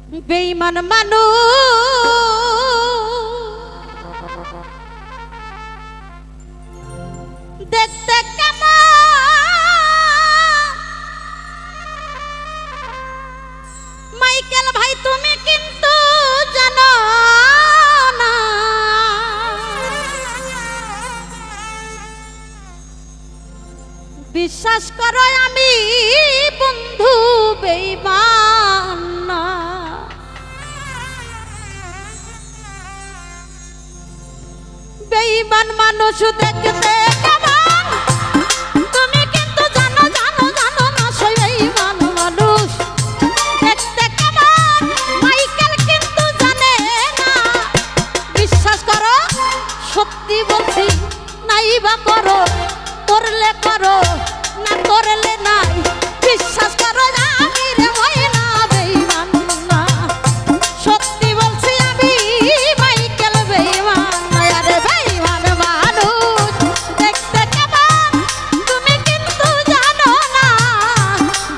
বেঈমান মানুষ দেখতে কেমন মাইকেল ভাই তুমি কিন্তু জানো না বিশ্বাস করো আমি বন্ধু বেঈমান না বেঈমান মানুষ দেখতে কেমন তুমি কিন্তু জানো জানো জানো না সেই বেঈমান মানুষ দেখতে কেমন মাইকেল কিন্তু জানে না বিশ্বাস করো সত্যি বলছি নাই বা করো করলে করো না করলে নাই বিশ্বাস করো আমি রে ভয় না বেঈমান না সত্যি বলছি আমি মাইকেল বেঈমান না আরে বেঈমান মানুষ দেখতে কেমন তুমি কিন্তু জানো না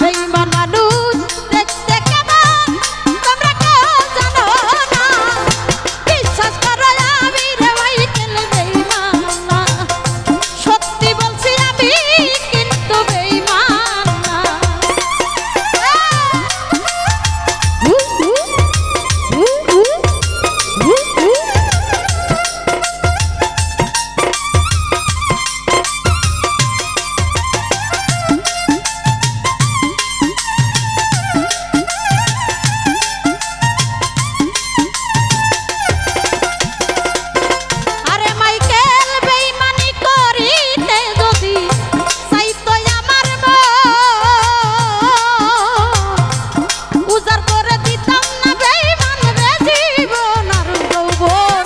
বেঈমান মানুষ দেখতে কেমন তোমরা কেউ জানো না বিশ্বাস করো আমি রে মাইকেল বেঈমান না সত্যি বলছি আমি কিন্তু বেঈমান না আরে মাইকেল বেঈমানি করিতে যদি চাইতো আমার মন উজাড় করে দিতাম না বেঈমান রে জীবন আর যৌবন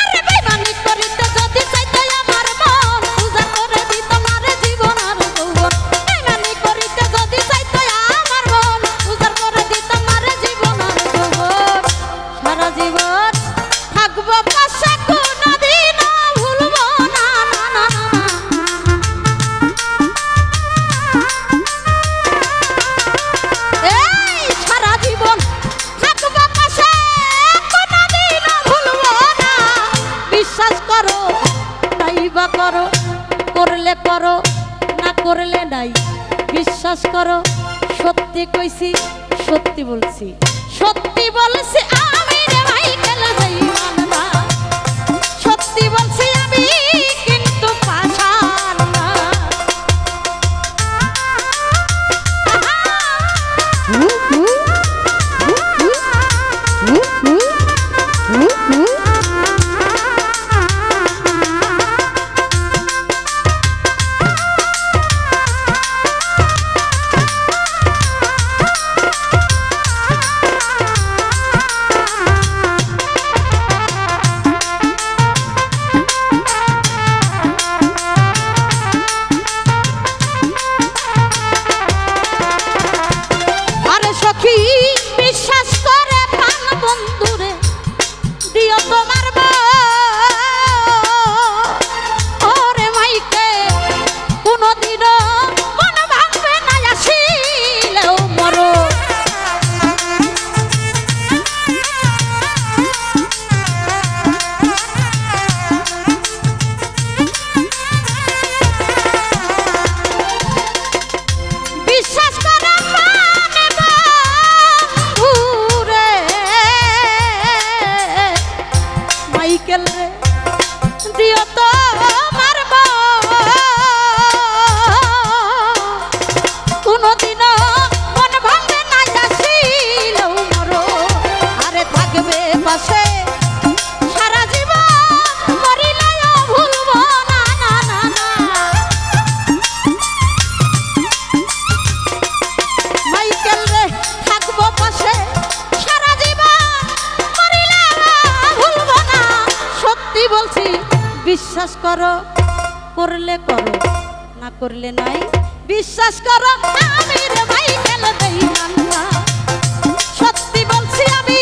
আরে বেঈমানি করিতে যদি চাইতো আমার মন উজাড় করে দিতাম না রে জীবন আর যৌবন বেঈমানি করিতে যদি চাইতো আমার মন উজাড় করে দিতাম না রে জীবন আর যৌবন সারা জীবন থাকবো পাশে কোনদিনও ভুলবো না না না এই সারা জীবন থাকবো পাশে কোনদিনও ভুলবো না বিশ্বাস করো নাই বা করো করলে করো না করলে নাই বিশ্বাস করো সত্যি কইছি সত্যি বলছি সত্যি বলছি আমি রে মাইকেল বেঈমান না সত্যি বলছি আমি কিন্তু পাষাণ না আরে সখী বিশ্বাস করে প্রাণ বন্ধুরে দিও তোমার ওরে মাইকে কোনদিনও মন ভাঙবে না আসিলেও মরো বিশ্বাস করে প্রাণ বন্ধুরে মাইকেল রে দিও তোমার কোনদিনও মন ভাঙবে না আসিলেও মরো আরে থাকবে পাশে সারা জীবন মরিলেও ভুলবো না না না না মাইকেল রে থাকবো পাশে সারা জীবন মরিলেও ভুলবো না সত্যি বলছি বিশ্বাস করো করলে করো না করলে নাই বিশ্বাস করো আমি রে মাইকেল বেঈমান না সত্যি বলছি আমি